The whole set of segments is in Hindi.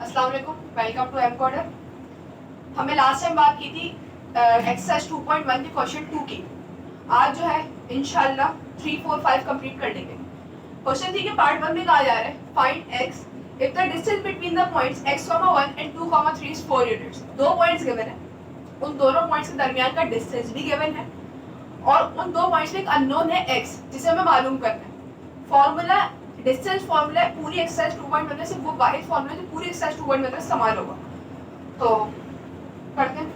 अस्सलाम वालेकुम, वेलकम टू एम कोडर। हमने लास्ट टाइम बात की थी एक्सरसाइज 2.1 के क्वेश्चन 2 की। आज जो है इंशाल्लाह 3, 4, 5 कंप्लीट कर लेंगे। क्वेश्चन 3 के पार्ट 1 में कहा जा रहा है find x if the distance between the points x, 1 and 2, 3 is 4 units. दो पॉइंट्स गिवन है, उन दोनों पॉइंट्स के दरमियान का डिस्टेंस भी गिवन है और उन दो पॉइंट्स में एक अननोन है x जिसे हमें मालूम करना है। फॉर्मूला डिस्टेंस फॉर्मूला पूरी एक्सरसाइज 2.1 में से वो वाहिद फॉर्मूला जो पूरी एक्सरसाइज 2.1 में इस्तेमाल होगा। तो करते हैं।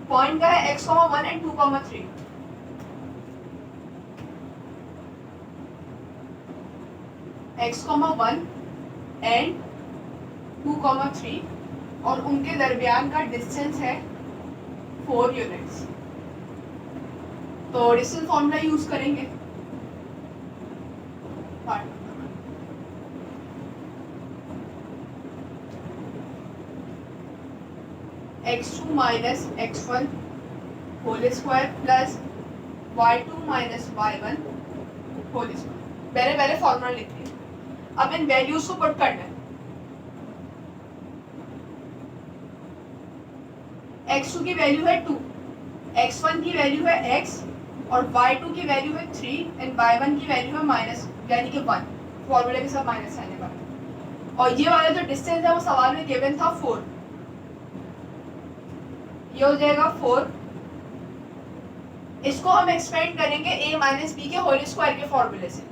पॉइंट का है x, 1 एंड 2, 3। x, 1 एंड 2, 3 और उनके दरमियान का डिस्टेंस है 4 यूनिट्स। तो डिस्टेंस फॉर्मूला यूज करेंगे। x2 minus x1 whole square plus y2 minus y1 whole square. पहले फॉर्मूला लिखते हैं। अब इन वैल्यूज को पुट करना है। x2 की वैल्यू है 2, x1 की वैल्यू है x और y2 की वैल्यू है 3 एंड y1 की वैल्यू है माइनस यानी कि 1। फॉर्मूले के साथ माइनस आने वाला और ये वाला जो डिस्टेंस है वो सवाल में गिवन था 4। ये हो जाएगा 4। इसको हम एक्सपेंड करेंगे a माइनस बी के होल स्क्वायर के फॉर्मूले से।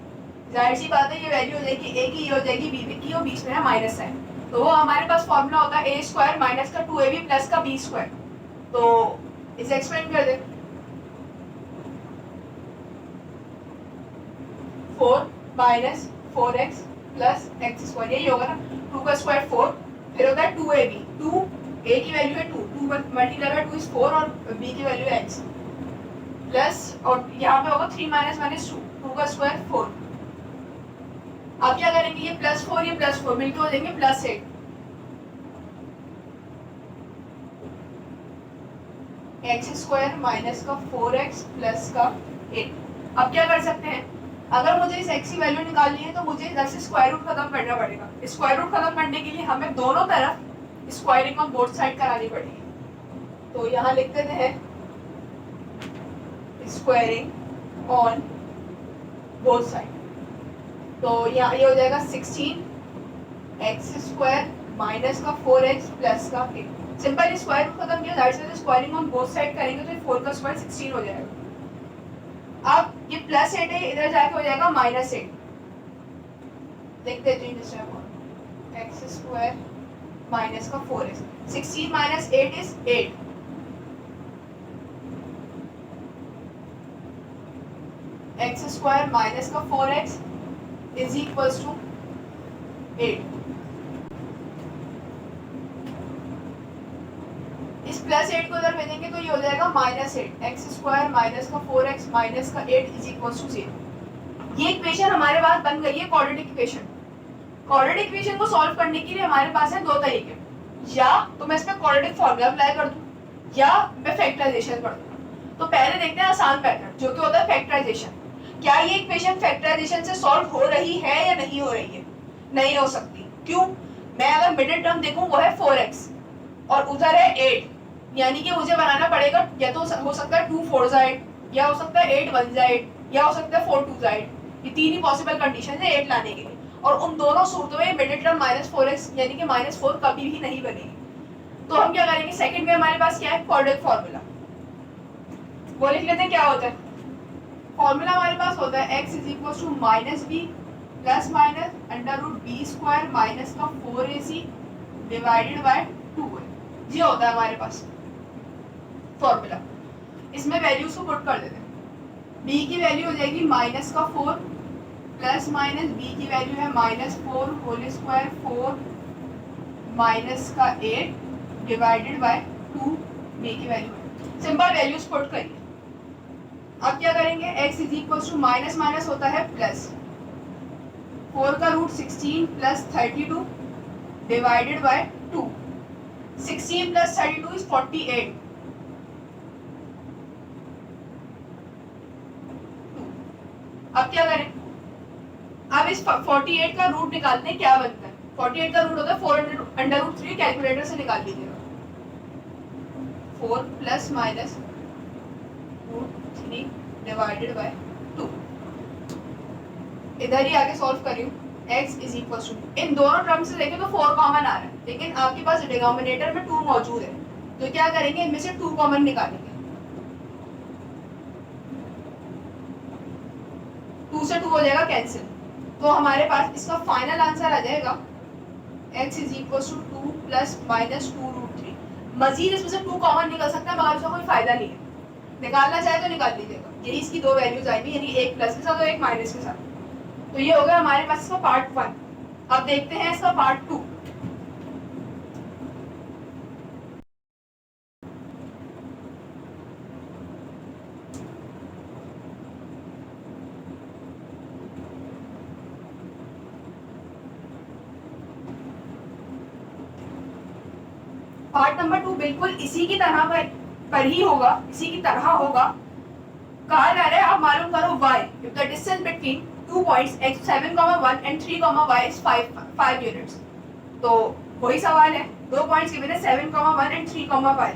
जाहिर सी बात है ये वैल्यू हो जाएगी a की, ये हो जाएगी b की और बीच में है माइनस है। तो वो हमारे पास फॉर्मूला होता है a स्क्वायर माइनस का 2ab प्लस का b स्क्वायर। तो इसे एक्सपेंड कर दें। 4 minus 4x plus x square, यही होगा ना। 2 का स्क्वायर 4, फिर होता है 2ab। 2 a की वैल्यू है 2 मल्टीप्लाई बाय 2 इज 4 और b की वैल्यू है x प्लस और यहाँ पे होगा 3 माइनस 1 इज 2 का स्क्वायर 4। अब क्या करेंगे, ये प्लस 4 ये प्लस 4 मिलकर हो जाएंगे प्लस 8। एक्स स्क्वायर माइनस का 4x प्लस का 8। अब क्या कर सकते हैं, अगर मुझे इस x की वैल्यू निकालनी है तो मुझे इधर से स्क्वायर रूट खत्म करना पड़ेगा। स्क्वायर रूट खत्म करने के लिए हमें दोनों तरफ स्क्वायरिंग ऑन बोथ साइड करानी पड़ेगी। तो यहाँ लिख देते हैं स्क्वायरिंग ऑन बोथ साइड। तो यहाँ ये हो जाएगा 16 एक्स स्क्वायर माइनस का 4x प्लस का 8। सिंपल स्क्वायर रूट खत्म किया, जाहिर से स्क्वायरिंग ऑन बोथ साइड करेंगे तो 4 का स्क्वायर 16 हो जाएगा। अब ये प्लस 8 है, इधर जाके हो जाएगा माइनस 8। देखते हैं एक्स स्क्वायर माइनस का 4x। 16 minus 8 is 8। X square minus का 4x इज इक्वल्स टू 8। इस प्लस 8 को इधर भेजेंगे तो ये हो जाएगा माइनस 8। एक्स स्क्वायर माइनस का 4x माइनस का 8 इज इक्वल्स टू 0। ये इक्वेशन हमारे पास बन गई है क्वाड्रेटिक इक्वेशन। क्वाड्रेटिक इक्वेशन को सॉल्व करने के लिए हमारे पास है दो तरीके, या तो मैं इसमें क्वाड्रेटिक फॉर्मूला अप्लाई कर दूं या मैं फैक्टराइजेशन कर दूं। तो पहले देखते हैं आसान पैटर्न जो कि होता है फैक्टराइजेशन। क्या ये इक्वेशन फैक्टराइजेशन से सॉल्व हो रही है या नहीं हो रही है? नहीं हो सकती। क्यों? मैं अगर मिडिल टर्म देखूं वो है 4x और उधर है 8, यानी कि मुझे बनाना पड़ेगा या तो हो सकता है 2 4 8 या हो सकता है 8 1 8 या हो सकता है 4 2 8। ये तीन ही पॉसिबल कंडीशन है 8 लाने के लिए और उन दोनों सूरतों में मिडिल टर्म -4x यानी कि -4 कभी भी नहीं बनेगी। तो हम क्या करेंगे, सेकंड में हमारे पास क्या है क्वाड्रेटिक फार्मूला, वो लिख लेते हैं। क्या होता है फॉर्मूला? हमारे पास होता है x is equal to minus B plus minus under root B square minus का 4ac डिवाइडेड बाय 2a। ये होता है हमारे पास फॉर्मूला। इसमें वैल्यूज को पुट कर देते हैं। b की वैल्यू हो जाएगी माइनस का 4 प्लस माइनस b की वैल्यू है -4 होल स्क्वायर 4 माइनस का 8 डिवाइडेड बाय 2 b की वैल्यू है। सिंपल वैल्यूज पुट करिए। अब क्या करेंगे, x is equal to minus minus होता है प्लस 4 का root 16 plus 32 divided by 2। 16 plus 32 is 48। अब क्या करें, अब इस 48 का रूट निकालते हैं। क्या बनता है, 48 का रूट होता है 4 √3 कैलकुलेटर से निकाल लीजिएगा। 4 प्लस माइनस √3 डिवाइडेड बाय 2। इधर ही आगे सॉल्व कर रही हूँ। x इज इक्वल टू, इन दोनों टर्म से देखें तो 4 कॉमन आ रहा है, लेकिन आपके पास डिनोमिनेटर में 2 मौजूद है, तो क्या करेंगे, इनमें से 2 कॉमन निकालेंगे। 2 से 2 हो जाएगा कैंसिल, तो हमारे पास इसका फाइनल आंसर आ जाएगा x is equal to 2 plus minus 2√3। मजीद इसमें से 2 कॉमन निकल सकता है, मगर उसका कोई फायदा नहीं है, निकालना चाहे तो निकाल लीजिएगा। यही इसकी दो वैल्यूज आएंगी, यानी एक प्लस के साथ और एक माइनस के साथ। तो ये हो गया हमारे पास इसका पार्ट 1। अब देखते हैं इसका पार्ट 2। पार्ट नंबर 2 बिल्कुल इसी की तरह पर ही होगा, इसी की तरह होगा। कहा जा रहा है आप मालूम करो y if the distance between 2 points x 7,1 and 3,y is 5 units। तो वही सवाल है, दो पॉइंट्स गिवन है 7,1 and 3,y।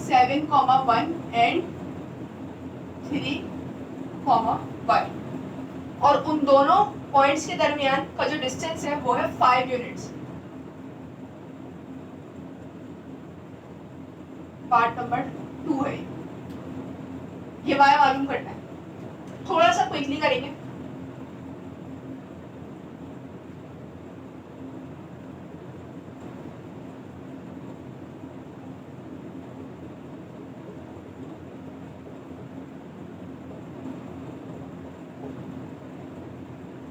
Seven comma 1 and 3,y, और उन दोनों पॉइंट्स के दरमियान का जो डिस्टेंस है वो है 5 यूनिट्स। पार्ट नंबर 2 है ये y मालूम करना है। थोड़ा सा क्विकली करेंगे।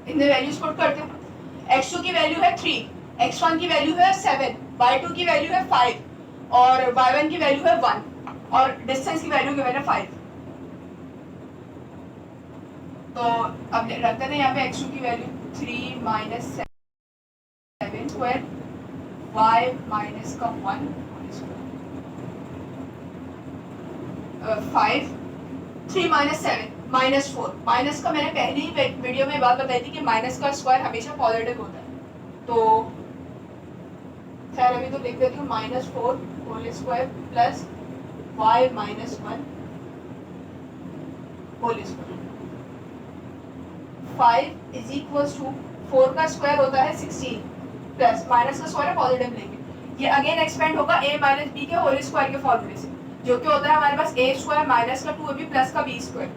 इनमें वैल्यूज पुट करते हैं। x2 की वैल्यू है 3, x1 की वैल्यू है 7, y2 की वैल्यू है 5 और y1 की वैल्यू है 1 और डिस्टेंस की वैल्यू गिवन है 5। तो अब रखते हैं यहाँ पे x2 की value 3 minus 7 square, y minus का 1 5, 3 माइनस 7 माइनस 4। माइनस का मैंने पहले ही वीडियो में बात बताई थी कि माइनस का स्क्वायर हमेशा पॉजिटिव होता है। तो खैर अभी तो लिख देती हूँ -4 whole square plus y minus 1 whole square. 5 is equal to 4 का स्क्वायर होता है 16 प्लस माइनस का स्क्वायर पॉजिटिव लेंगे, ये अगेन एक्सपेंड होगा a माइनस b के होल स्क्वायर के फॉर्मूले से, जो कि होता है हमारे पास a स्क्वायर माइनस का 2ab प्लस का b square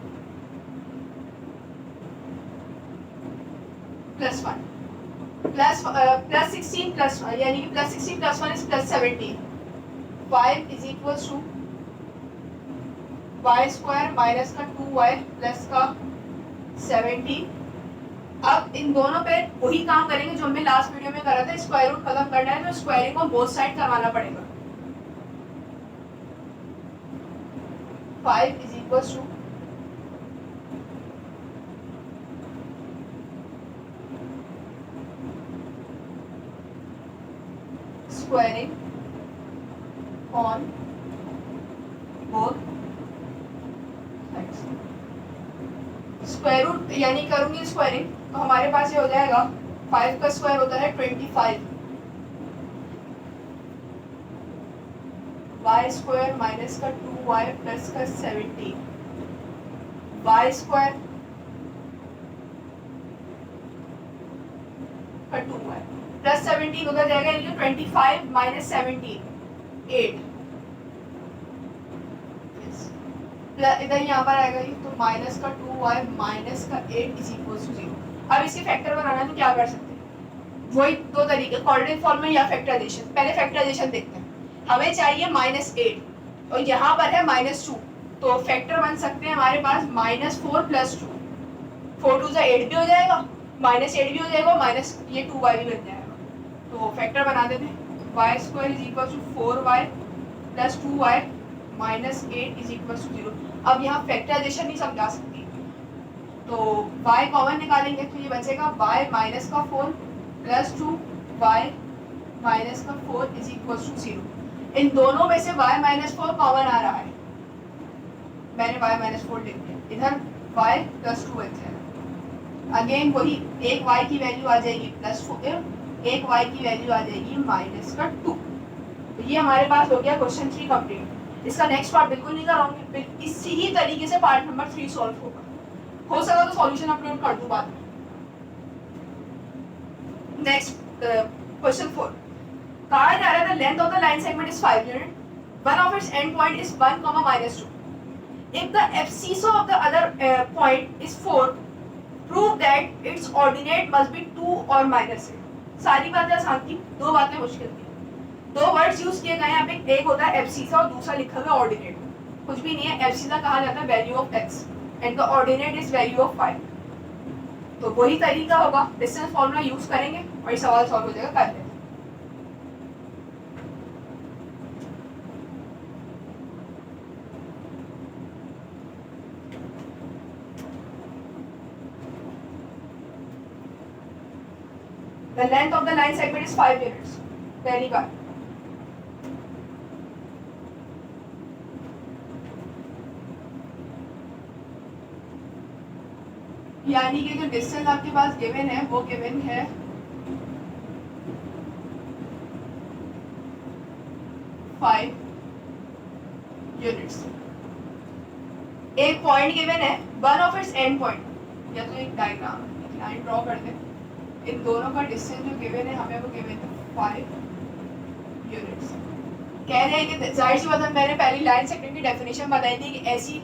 plus 1 plus 16 plus 1, यानी कि plus 16 plus 1 is plus 17। 5 is equal to y square minus का 2y प्लस का 17। अब इन दोनों पे वही काम करेंगे जो हमने लास्ट वीडियो में करा था, स्क्वायर रूट खत्म करना है तो स्क्वायरिंग को बोथ साइड करवाना पड़ेगा। 5 is equal to squaring on both sides. Square root यानी करूंगी स्क्वायरिंग तो हमारे पास ये हो जाएगा 5 का स्क्वायर होता है 25, y स्क्वायर माइनस का 2y प्लस का 17, y स्क्वायर का 2y प्लस 17 उधर जाएगा, यानी 25 माइनस 17 8, इधर यहाँ पर आएगा ये, तो माइनस का 2y माइनस का 8 इज इक्वल टू 0। अब इसके फैक्टर बनाना है तो क्या कर सकते हैं, वही दो तरीके, कोऑर्डिनेट फॉर्म में या फैक्टराइजेशन। पहले फैक्टराइजेशन देखते हैं। हमें चाहिए -8 और यहाँ पर है -2, तो फैक्टर बन सकते हैं हमारे पास -4 प्लस 2, 4 2 से 8 भी हो जाएगा, -8 भी हो जाएगा, माइनस ये 2y भी बन जाएगा। तो फैक्टर बना देते हैं। y square is equal to 4y plus 2y minus 8 is equal to 0। अब यहाँ फैक्टराइजेशन नहीं समझा सकती, तो y कॉमन निकालेंगे तो ये बचेगा y माइनस का 4 प्लस 2y माइनस का 4 इज इक्वल टू 0। इन दोनों में से y माइनस 4 कॉमन आ रहा है, मैंने y माइनस 4 लिख दिया। इधर y प्लस 2 बन जाएगा। अगेन वही, एक y की वैल्यू आ जाएगी +4, एक y की वैल्यू आ जाएगी -2। तो ये हमारे पास हो गया क्वेश्चन 3 कंप्लीट। इसका नेक्स्ट पार्ट बिल्कुल नहीं कराऊंगी, इसी ही तरीके से पार्ट नंबर 3 सॉल्व होगा। हो सका तो सॉल्यूशन अपलोड कर दूं बाद में। नेक्स्ट क्वेश्चन 4, कहा जा रहा है the length of the line segment is 5 unit, one of its and point is 1, -2। If the abscess of the other point is 4, prove that it's ordinate must be 2 और -8। सारी बातें आसान थी, दो बातें मुश्किल थी। दो वर्ड्स यूज किए गए यहाँ पे, एक होता है एब्सिसा और दूसरा लिखा हुआ ऑर्डिनेट। कुछ भी नहीं है, एब्सिसा कहा जाता है value of x and the ordinate is value of 5। तो वही तरीका होगा, डिस्टेंस फॉर्मूला यूज करेंगे और ये सवाल सॉल्व हो जाएगा। कर लेते हैं। The length of the line segment is 5 units. पहली बात, यानी कि जो डिस्टेंस आपके पास गिवन है वो गिवन है 5 यूनिट्स। एक पॉइंट गिवन है, one of its and point, या तो एक डायग्राम लाइन ड्रॉ कर दें, इन दोनों का डिस्टेंस जो गिवन है हमें वो गिवन है 5 यूनिट्स। कह रहे हैं कि जाहिर सी बात है, मैंने पहली लाइन सेगमेंट की डेफिनेशन बताई थी कि ऐसी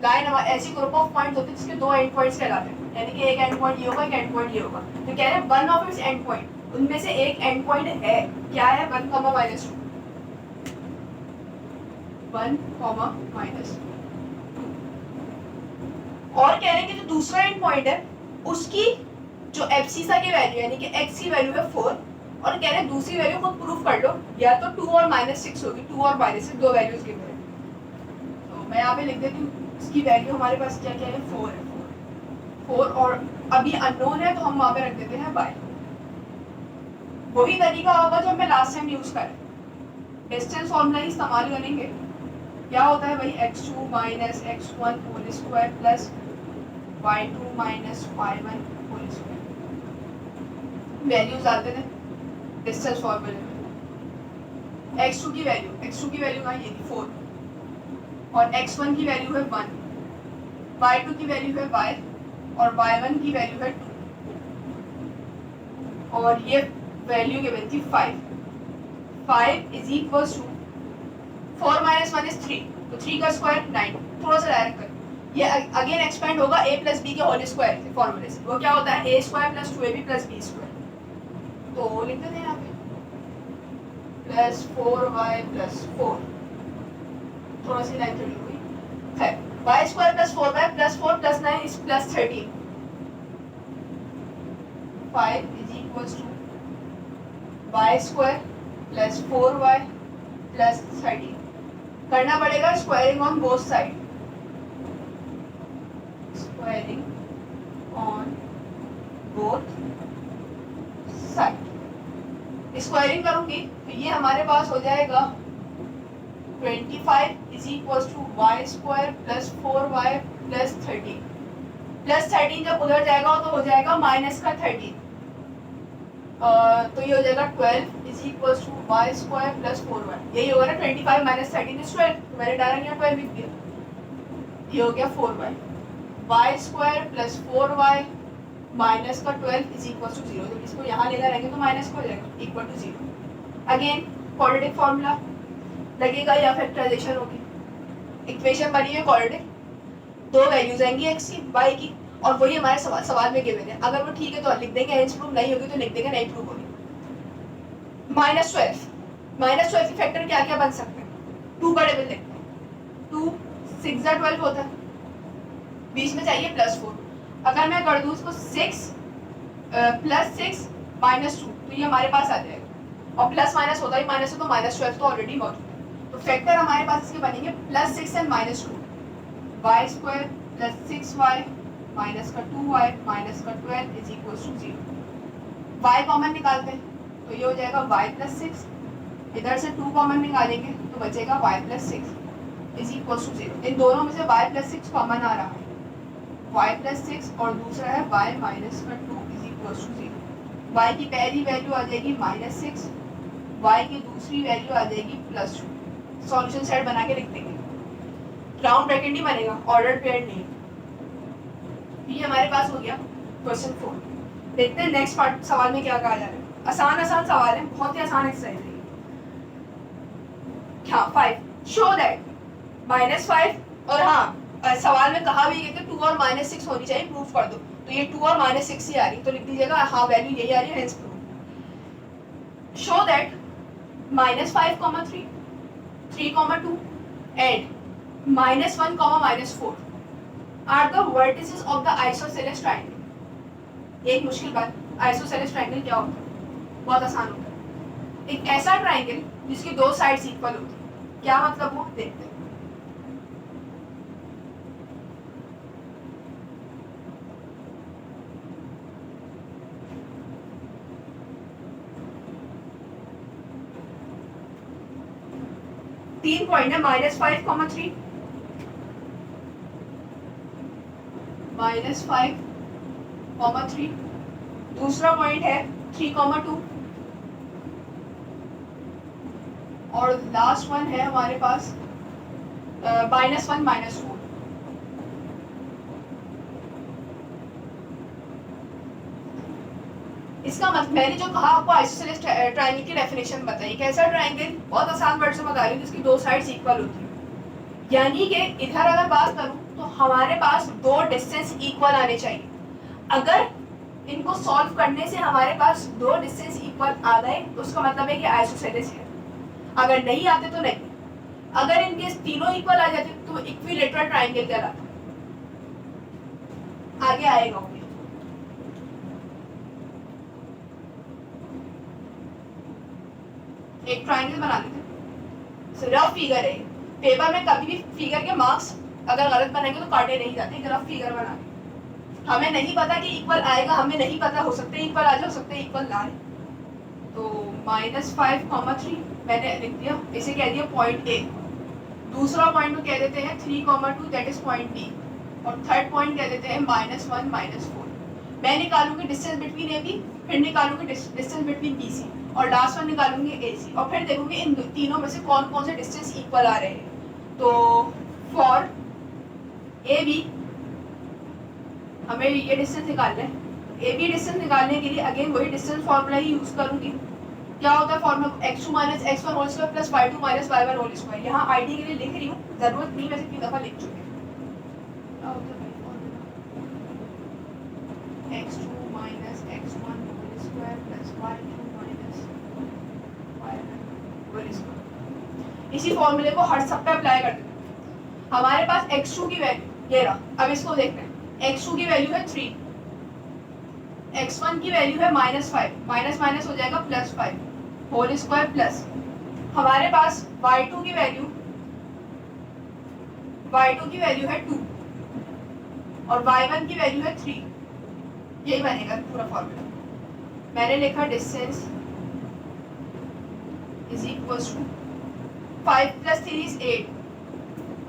लाइन, ऐसी ग्रुप ऑफ पॉइंट्स होते हैं जिसके दो एंड पॉइंट्स कहलाते हैं, यानी कि एक एंड पॉइंट ये होगा, एक एंड पॉइंट ये होगा। तो कह रहे हैं one of its and point, उनमें से एक एंड पॉइंट है, क्या है, 1, -2, 1, -2। और कह रहे हैं कि जो दूसरा एंड पॉइंट है उसकी जो एब्सिसा की वैल्यू यानी कि x की वैल्यू है 4, और कह रहे हैं दूसरी वैल्यू खुद प्रूफ कर लो, या तो 2 और -6 होगी, 2 और -6 दो वैल्यूज गिवन है। तो मैं यहाँ पे लिख देती हूँ, इसकी वैल्यू हमारे पास क्या क्या है, 4 है, 4 और अभी अननोन है तो हम वहाँ पे रख देते हैं y। वही तरीका होगा जो हमें लास्ट टाइम यूज करें, डिस्टेंस फॉर्मूला ही इस्तेमाल करेंगे। क्या होता है भाई, x2 - x1 whole square plus y2 - y1 whole square. Values डालते थे डिस्टेंस फॉर्मूले में। x2 की वैल्यू कहाँ, ये थी 4, और x1 की वैल्यू है 1, y2 की वैल्यू है y, और y1 की वैल्यू है 2, और ये वैल्यू गिवन थी 5। 5 इज इक्वल टू 4 - 1 इज 3, तो 3 का स्क्वायर 9। थोड़ा सा डायरेक्ट कर, ये अगेन एक्सपेंड होगा a + b के होल स्क्वायर के फॉर्मूले से। वो क्या होता है, a² + 2ab + b²। तो लिख देते हैं यहाँ पे +4y + 4, थोड़ा सी लाइन चढ़ी हुई है, y² + 4y + 4 + 9 is +13। 5 is equals to y² + 4y + 13। करना पड़ेगा squaring on both side, squaring on both side. Squaring करूंगी तो ये हमारे पास हो जाएगा 25 is equals to y² + 4y + 13। +13 जब उधर जाएगा तो हो जाएगा -13, तो ये हो जाएगा 12 is equals to y² + 4y। यही होगा ना, 25 - 13 is 12, तो मैंने डायरेक्ट यहाँ 12 लिख दिया। ये हो गया 4y, y² + 4y -12 is equals to 0। जब इसको यहाँ लेकर रहेंगे तो माइनस हो जाएगा, equal to 0। Again quadratic formula लगेगा या फैक्टराइजेशन होगी। इक्वेशन बनी है क्वाड्रेटिक, दो वैल्यूज आएंगी x की y की, और वही हमारे सवाल में गिवन है। अगर वो ठीक है तो लिख देंगे, हेंस प्रूफ नहीं होगी तो लिख देंगे नहीं प्रूफ होगी। -12 की फैक्टर क्या क्या बन सकते हैं, 2 बड़े बिल देखते हैं, 2 6 × 12 होता है, बीच में चाहिए +4। अगर मैं कर दूं उसको 6 + 6 - 2, तो ये हमारे पास आ जाएगा, और प्लस माइनस होता ही माइनस है, तो -12 तो ऑलरेडी मौजूद है। तो फैक्टर हमारे पास इसके बनेंगे +6 and -2, y² + 6y -2y -12 is equals to 0। y common निकालते हैं तो ये हो जाएगा y + 6, इधर से 2 कॉमन निकालेंगे तो बचेगा y + 6 is equals to 0। इन दोनों में से y + 6 कॉमन आ रहा है, y प्लस 6 और दूसरा है y माइनस का 2 इज इक्वल टू 0। y की पहली वैल्यू आ जाएगी -6, y की दूसरी वैल्यू आ जाएगी +2। सॉल्यूशन सेट बना के लिख देंगे। राउंड ब्रैकेट नहीं बनेगा, ऑर्डर पेयर नहीं। ये हमारे पास हो गया क्वेश्चन 4। देखते हैं नेक्स्ट पार्ट सवाल में क्या कहा जा रहा है। आसान आसान सवाल है, बहुत ही आसान एक्सरसाइज है। हाँ 5 शो दैट -5 और हाँ सवाल में कहा भी है कि 2 और -6 होनी चाहिए, प्रूफ कर दो। तो ये 2 और -6 ही आ रही, तो लिख दीजिएगा हाँ वैल्यू यही आ रही है, hence proof. Show that -5, 3, 2 and -1, -4 are the vertices of the isosceles triangle. एक मुश्किल बात, आइसोसेलेस ट्रायंगल क्या होता है? बहुत आसान होता है। एक ऐसा ट्रायंगल जिसकी दो साइड्स इक्वल होती है। क्या मतलब वो देखते हैं। तीन पॉइंट है, -5, 3, -5, 3। दूसरा पॉइंट है 3, 2 और लास्ट वन है हमारे पास -1, -4। इसका मतलब मैंने जो कहा आपको आइसोसेलेस ट्रायंगल की डेफिनेशन बताई। कैसा ट्रायंगल? बहुत आसान वर्ड से बता रही हूँ, जिसकी दो साइड्स इक्वल होती है। यानी कि इधर अगर बात करूँ तो हमारे पास दो डिस्टेंस इक्वल आने चाहिए। अगर इनको सॉल्व करने से हमारे पास दो डिस्टेंस इक्वल आ गए तो उसका मतलब है कि आइसोसेलेस है। अगर नहीं आते तो नहीं। अगर इनके तीनों इक्वल आ जाते तो इक्विलेटरल ट्रायंगल कहलाता। आगे आएगा। एक ट्रायंगल बना लेते हैं। रफ फिगर है। पेपर में कभी भी फिगर के मार्क्स अगर गलत बनाएंगे तो काटे नहीं जाते। एक रफ फिगर बना के हमें नहीं पता कि इक्वल आएगा, हमें नहीं पता, हो सकते हैं इक्वल आ जाए, हो सकते हैं इक्वल ना आए। तो -5, 3 मैंने लिख दिया, इसे कह दिया पॉइंट ए। दूसरा पॉइंट को कह देते हैं 3, 2 दैट इज पॉइंट बी। और थर्ड पॉइंट कह देते हैं -1, -4। मैं निकालूंगी डिस्टेंस बिटवीन ए बी, फिर निकालूंगी डिस्टेंस बिटवीन बी सी, और लास्ट वन निकालूंगी ए सी, और फिर देखूंगी इन तीनों में से कौन कौन से डिस्टेंस इक्वल आ रहे हैं। तो फॉर ए बी हमें ये डिस्टेंस निकालना है। ए बी डिस्टेंस निकालने के लिए अगेन वही डिस्टेंस फॉर्मूला ही यूज करूंगी। क्या होता है formula? x2 - x1 whole square plus y2 - y1 whole square. यहाँ आईडी के लिए लिख रही हूँ, जरूरत नहीं, वैसे कितनी दफा लिख चुके हैं। x2 - x1 whole square plus y2 - y1 whole square. इसी फॉर्मूले को हर सब पे अप्लाई कर देते हैं। हमारे पास x2 की वैल्यू ये रहा। अब इसको देखते हैं। x2 की वैल्यू है 3, x1 की वैल्यू है -5, माइनस माइनस हो जाएगा +5 होल स्क्वायर प्लस हमारे पास y2 की वैल्यू है 2 और y1 की वैल्यू है 3। यही बनेगा पूरा फॉर्मूला। मैंने लिखा distance is equal to 5 + 3 is 8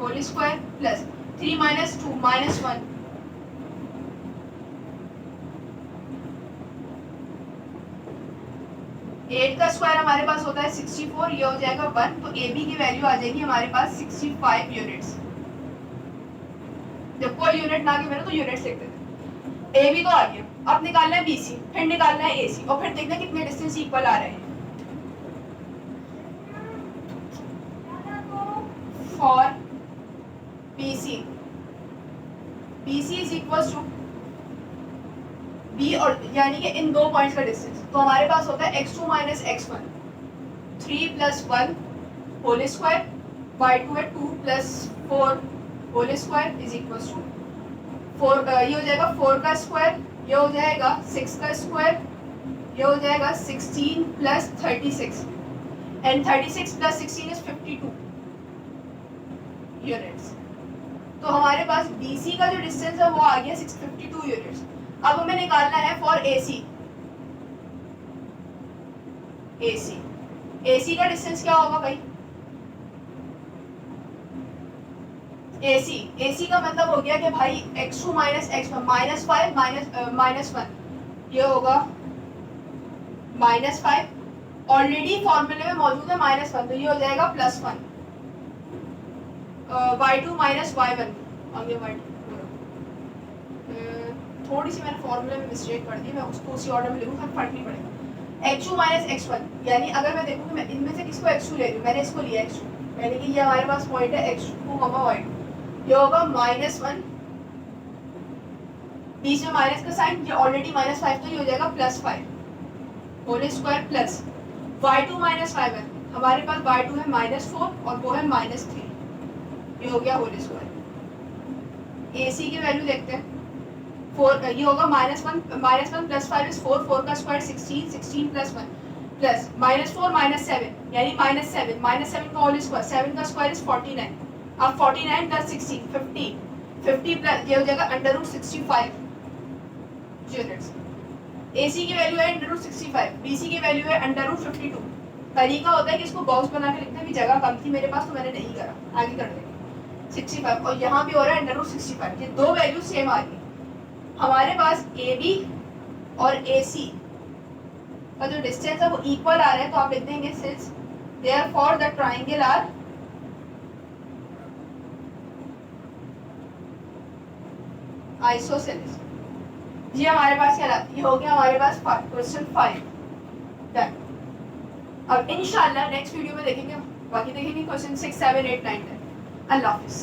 whole square plus 3 - 2 -1 8 का स्क्वायर हमारे पास होता है 64, ये हो जाएगा 1। तो ए बी की वैल्यू आ जाएगी हमारे पास 65 यूनिट्स। जब कोई यूनिट ना गिवे तो यूनिट्स लिख देते। ए बी तो आ गया, अब निकालना है बी सी, फिर निकालना है ए सी, और फिर देखना कितने डिस्टेंस इक्वल आ रहे हैं। For B C is equal to B, और यानी कि इन दो पॉइंट्स का डिस्टेंस। तो हमारे पास होता है x2 - x1 3 + 1 whole square, y2 है 2 + 4 whole square is equal to 4। ये हो जाएगा 4 का स्क्वायर, ये हो जाएगा 6 का स्क्वायर, ये हो जाएगा 16 + 36 एंड 36 + 16 इज 52 यूनिट्स। तो हमारे पास BC का जो डिस्टेंस है वो आ गया 652 यूनिट्स। अब हमें निकालना है फॉर AC का डिस्टेंस क्या होगा भाई? AC का मतलब हो गया कि भाई x2 माइनस x1 -5 -1 ये होगा -5 ऑलरेडी फॉर्मूले में मौजूद है -1 तो ये हो जाएगा +1 y2 माइनस y1 आगे y2 थोड़ी सी मैंने फॉर्मूले में मिस्टेक कर दी मैं उसको उसी ऑर्डर में लिखूँ फर्क नहीं पड़ेगा x2 माइनस x1 यानी अगर मैं देखूँ कि मैं इनमें से किसको x2 ले रही हूँ मैंने इसको लिया x2 यानी कि ये हमारे पास पॉइंट है x2 y2 ये होगा -1 बीच में माइनस का साइन ये ऑलरेडी -5 तो ये हो जाएगा +5 whole square plus y2 minus y1 हमारे पास y2 है -4 और वो है -3 ये हो गया होल स्क्वायर AC की वैल्यू देखते हैं 4 ये होगा -1 + 5 इज 4 4 का स्क्वायर 16 16 + 1 प्लस -4 -7 यानी -7 का होल स्क्वायर 7 का स्क्वायर इज 49 अब 49 + 16 50 प्लस ये हो जाएगा √65 यूनिट्स AC की वैल्यू है √65 BC की वैल्यू है √52 तरीका होता है कि इसको बॉक्स बना के लिखते हैं कि जगह कम थी मेरे पास तो मैंने नहीं करा आगे कर देंगे 65 और यहाँ भी हो रहा है √65 ये दो वैल्यू सेम आ गई हमारे पास AB और AC का जो डिस्टेंस है वो इक्वल आ रहा है तो आप लिख देंगे since therefore the triangle are isosceles ये हमारे पास क्या ये हो गया हमारे पास क्वेश्चन 5 डन अब इंशाल्लाह नेक्स्ट वीडियो में देखेंगे बाकी देखेंगे क्वेश्चन 6 7 8 9 10 अल्लाह हाफिज़।